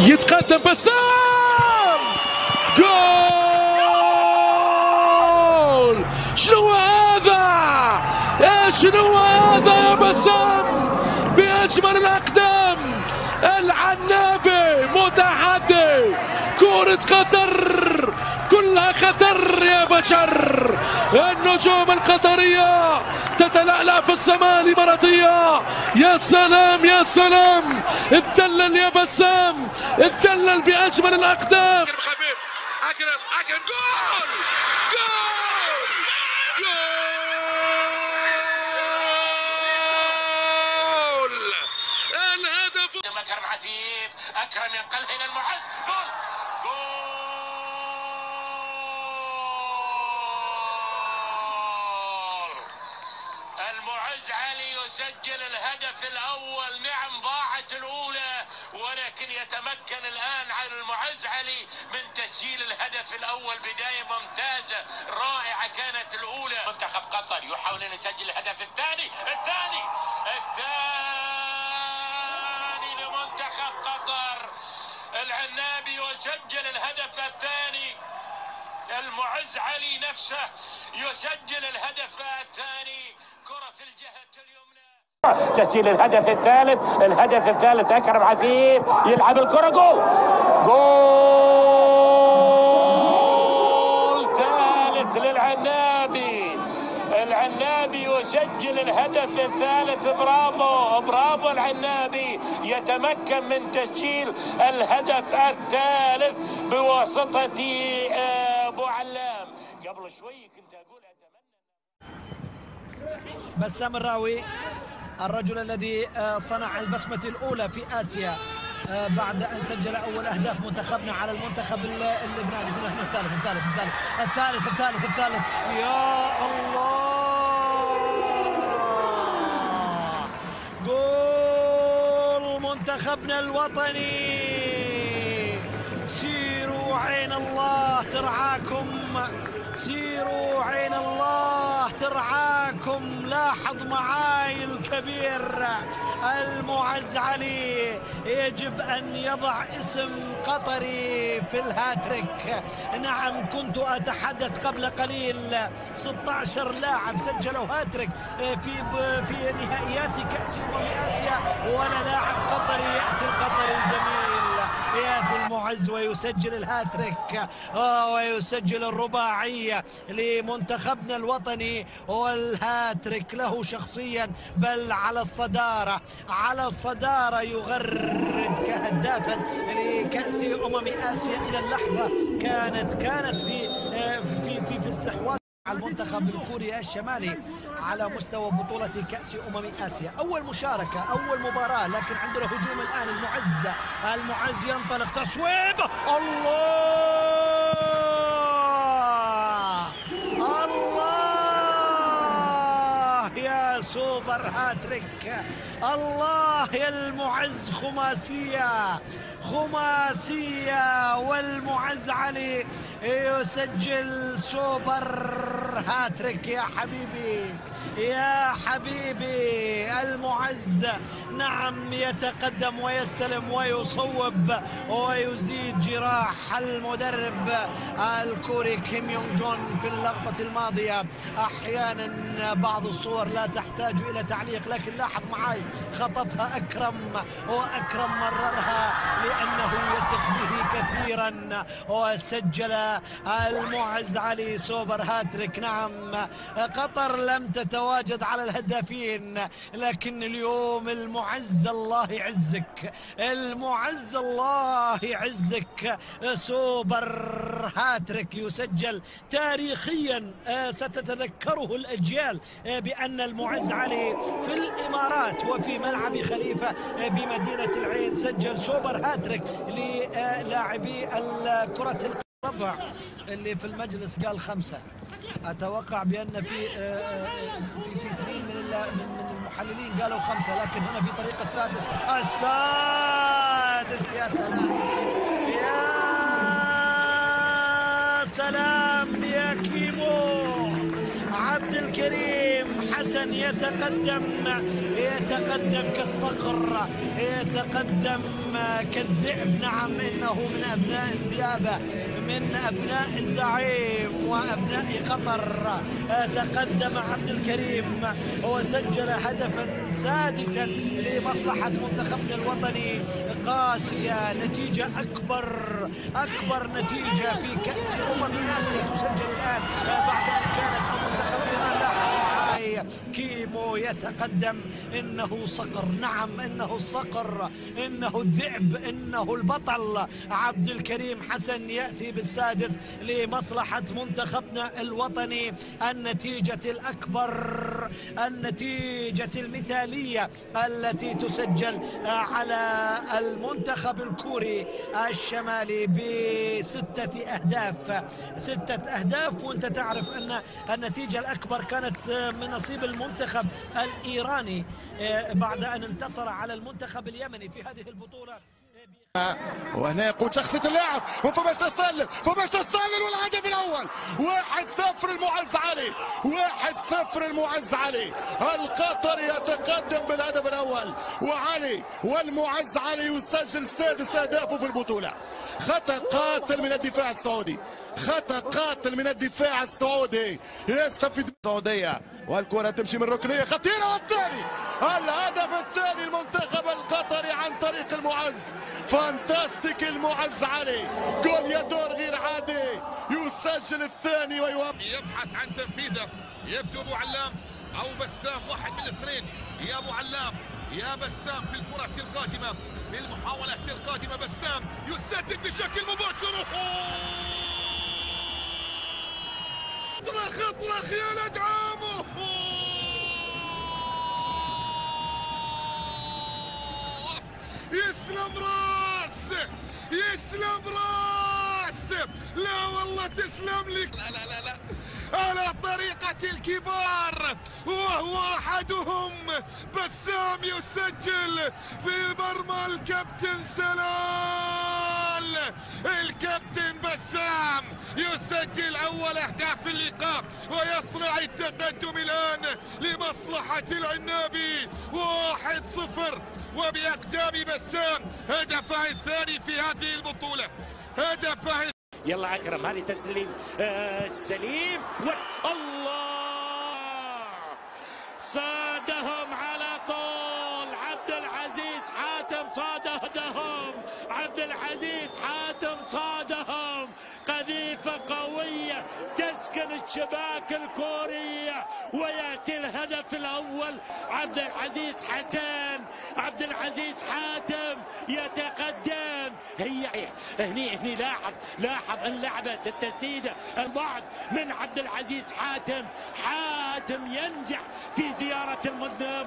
يتقدم بسام، جول. شنو هذا؟ شنو هذا يا بسام؟ بأجمل الأقدام العنابي متحدي. كرة قطر كلها خطر يا بشر. النجوم القطرية تتلألأ في السماء الإماراتية. يا سلام يا سلام، اتدلل يا بسام، اتدلل بأجمل الأقدام. أكرم جول جول جول. الهدف أكرم عفيف، أكرم ينقل إلى المعز، جول جول. المعز علي يسجل الهدف الأول. نعم ضاعت الأولى، ولكن يتمكن الآن على المعز علي من تسجيل الهدف الأول. بداية ممتازة رائعة كانت الأولى. منتخب قطر يحاول أن يسجل الهدف الثاني لمنتخب قطر. العنابي يسجل الهدف الثاني. المعز علي نفسه يسجل الهدف الثاني. كرة في الجهة اليمنى. تسجيل الهدف الثالث أكرم عفيف يلعب الكرة، جول ثالث للعنابي. العنابي يسجل الهدف الثالث. برافو العنابي، يتمكن من تسجيل الهدف الثالث بواسطة أبو علام. قبل شوي كنت أقول أتمنى. بسام الراوي الرجل الذي صنع البسمة الأولى في آسيا بعد أن سجل أول أهداف منتخبنا على المنتخب اللبناني. هنا الثالث يا الله، جول منتخبنا الوطني. سيروا عين الله ترعاكم، سيروا عين الله ترعاكم. لاحظ معاي الكبير المعز علي يجب أن يضع اسم قطري في الهاتريك. نعم كنت أتحدث قبل قليل 16 لاعب سجلوا هاتريك في نهائيات كأس آسيا، ولا لاعب قطري يأتي القطري الجميل، يأتي المعز ويسجل الهاتريك ويسجل الرباعية لمنتخبنا الوطني. والهاتريك له شخصيا، بل على الصدارة يغرد كهدافا لكأس آسيا إلى اللحظة. كانت في استحواذ على المنتخب الكوري الشمالي على مستوى بطولة كأس آسيا. أول مشاركة، أول مباراة، لكن عندنا هجوم الآن. المعز ينطلق، تصويب، الله يا سوبر هاتريك، الله يا المعز. خماسية والمعز علي يسجل سوبر هاتريك. يا حبيبي المعز نعم يتقدم ويستلم ويصوب ويزيد جراح المدرب الكوري كيم يونغ جون في اللقطة الماضية. أحيانا بعض الصور لا تحتاج إلى تعليق، لكن لاحظ معي خطفها أكرم، وأكرم مررها لأنه يثق به كثيرا، وسجل المعز علي سوبر هاتريك. نعم قطر لم تتواجد على الهدافين، لكن اليوم المعز الله يعزك، المعز الله يعزك. سوبر هاتريك يسجل تاريخيا ستتذكره الأجيال بأن المعز علي في الإمارات وفي ملعب خليفة بمدينة العين سجل سوبر هاتريك للاعبي كرة القدم اللي في المجلس قال 5. أتوقع بأن في اثنين من المحللين قالوا 5، لكن هنا في طريق السادس. يا سلام يا سلام يا كيمو عبد الكريم حسن. حسن يتقدم كالصقر، يتقدم كالذئب. نعم، إنه من أبناء الذئاب، من أبناء الزعيم وأبناء قطر. تقدم عبد الكريم وسجل هدفا سادسا لمصلحة منتخبنا الوطني. قاسية، نتيجة أكبر نتيجة في كأس آسيا تسجل الآن بعد أن كانت منتخب إيران لاحقا. كيمو يتقدم، إنه صقر، نعم إنه الصقر، إنه الذئب، إنه البطل. عبد الكريم حسن يأتي بالسادس لمصلحة منتخبنا الوطني. النتيجة الأكبر، النتيجة المثالية التي تسجل على المنتخب الكوري الشمالي ب6 أهداف. وانت تعرف أن النتيجة الأكبر كانت من نصيب المنتخب الإيراني بعد أن انتصر على المنتخب اليمني في هذه البطولة. وهنا يقول شخصية اللاعب وفماش تسلل والهدف الأول 1-0 المعز علي. 1-0 المعز علي. القطري يتقدم بالهدف الأول، وعلي والمعز علي يسجل 6 أهدافه في البطولة. خطأ قاتل من الدفاع السعودي، خطأ قاتل من الدفاع السعودي يستفيد السعودية، والكرة تمشي من ركنية خطيرة. والثاني، الهدف الثاني المنتخب القطري عن طريق المعز. فانتاستيك المعز علي، جول يدور غير عادي، يسجل الثاني يبحث عن تنفيذه. يبدو ابو علام او بسام، واحد من الاثنين. يا ابو علام يا بسام في الكرة القادمة، في المحاولات القادمة بسام يسدد بشكل مباشر. خطرة يا لدعامه، يسلم راس، يسلم راس. لا والله تسلم لك. لا على طريقة الكبار، وهو أحدهم بسام يسجل في مرمى الكابتن سلال. الكابتن بسام يسجل أول أهداف اللقاء ويصنع التقدم الآن لمصلحة العنابي 1-0، وبأقدام بسام هدفه الثاني في هذه البطولة. هدفه. يلا أكرم، هذه تسليم سليم. الله، صادهم على طول. عبد العزيز حاتم صادهم، عبد العزيز حاتم صادهم. قذيفة قوية تسكن الشباك الكورية، ويأتي الهدف الأول. عبد العزيز حسن، عبد العزيز حاتم يتقدم. هي هني لاحظ اللعبة، التسديدة، البعد من عبد العزيز حاتم. حاتم ينجح في زيارة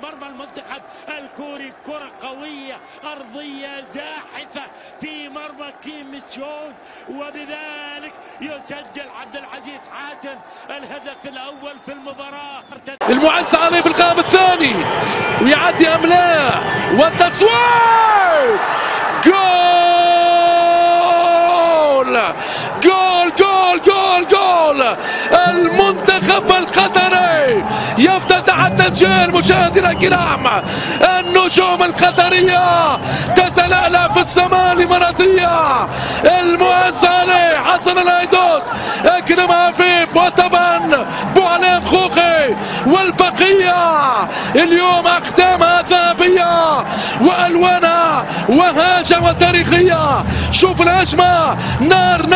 مرمى المنتخب الكوري. كرة قوية أرضية زاحفة في مرمى كيم تشونغ، وبذلك يسجل عبد العزيز حاتم الهدف الأول في المباراة. المعز علي في القائم الثاني، ويعدي أم لا، والتصوير. جول المنتخب القطري يفتتح التسجيل. مشاهدينا الكرام، النجوم القطرية تتلألأ في السماء الإماراتية. المعز علي، حسن الايدوس، اكرم عفيف، وطبعا بوعلام خوخي، والبقية اليوم اختامها ذهبية والوانها وهاجة وتاريخية. شوف الهجمة، نار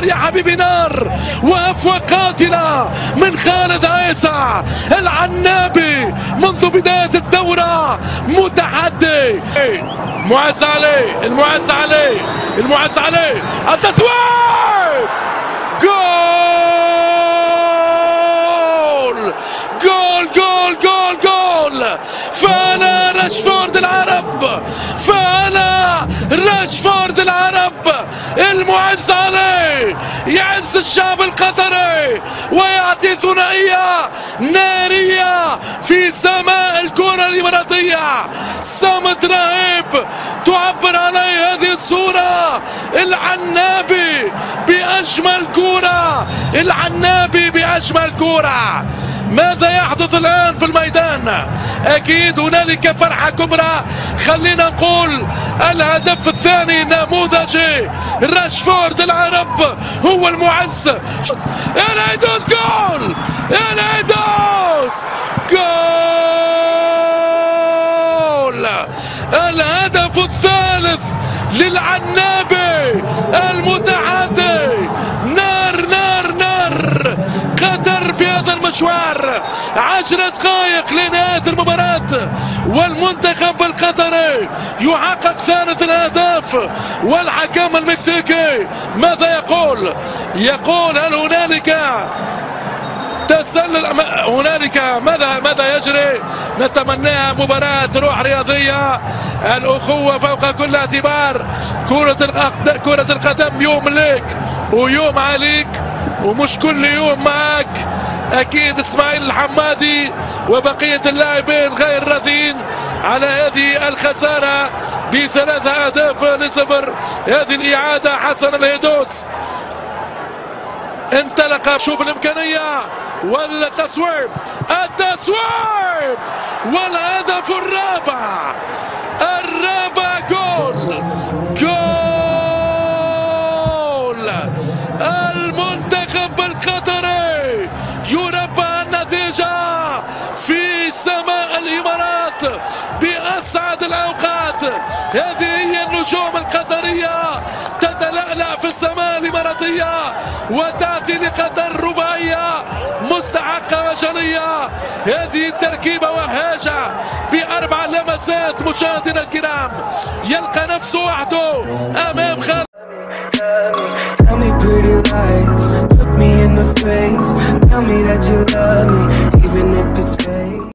يا حبيبي، نار وأفوى قاتلة من خالد عيسى العنابي منذ بداية الدورة. متحدي المعز علي، التسويق. جول. فأنا راشفورد العرب، المعز علي يعز الشعب القطري ويعطي ثنائية نارية في سماء الكرة الإماراتية. صمت رهيب تعبر عليه هذه الصورة. العنابي بأجمل كرة، ماذا يحدث الآن في الميدان؟ أكيد هنالك فرحة كبرى. خلينا نقول الهدف الثاني نموذجي، راشفورد العرب هو المعز. الهيدوس جول، الهيدوس جول، الهدف الثالث للعنابي المتحدي. نار نار نار، قطر في هذا المشوار 10 دقائق لنهاية المباراة، والمنتخب القطري يحقق ثالث الأهداف. والحكم المكسيكي ماذا يقول؟ يقول هل هنالك تسلل؟ هنالك ماذا يجري؟ نتمناها مباراة روح رياضية، الأخوة فوق كل اعتبار. كرة القدم يوم ليك ويوم عليك، ومش كل يوم معك. أكيد إسماعيل الحمادي وبقية اللاعبين غير راضين على هذه الخسارة ب3 أهداف ل0. هذه الإعادة حسن الهيدوس انطلق، شوف الإمكانية والتصويب، التصويب والهدف الرابع جول، جول. المنتخب القطري يربع النتيجة في سماء الإمارات بأسعد الأوقات. هذه هي النجوم القطرية تتلألأ في السماء الإماراتية وتأتي لقطر رباعية مستحقة وجلية. هذه التركيبة وهاجة ب4 لمسات. مشاهدينا الكرام، يلقى نفسه وحده أمام خالد. Tell me pretty lies, look me in the face, tell me that you love me, even if it's fake.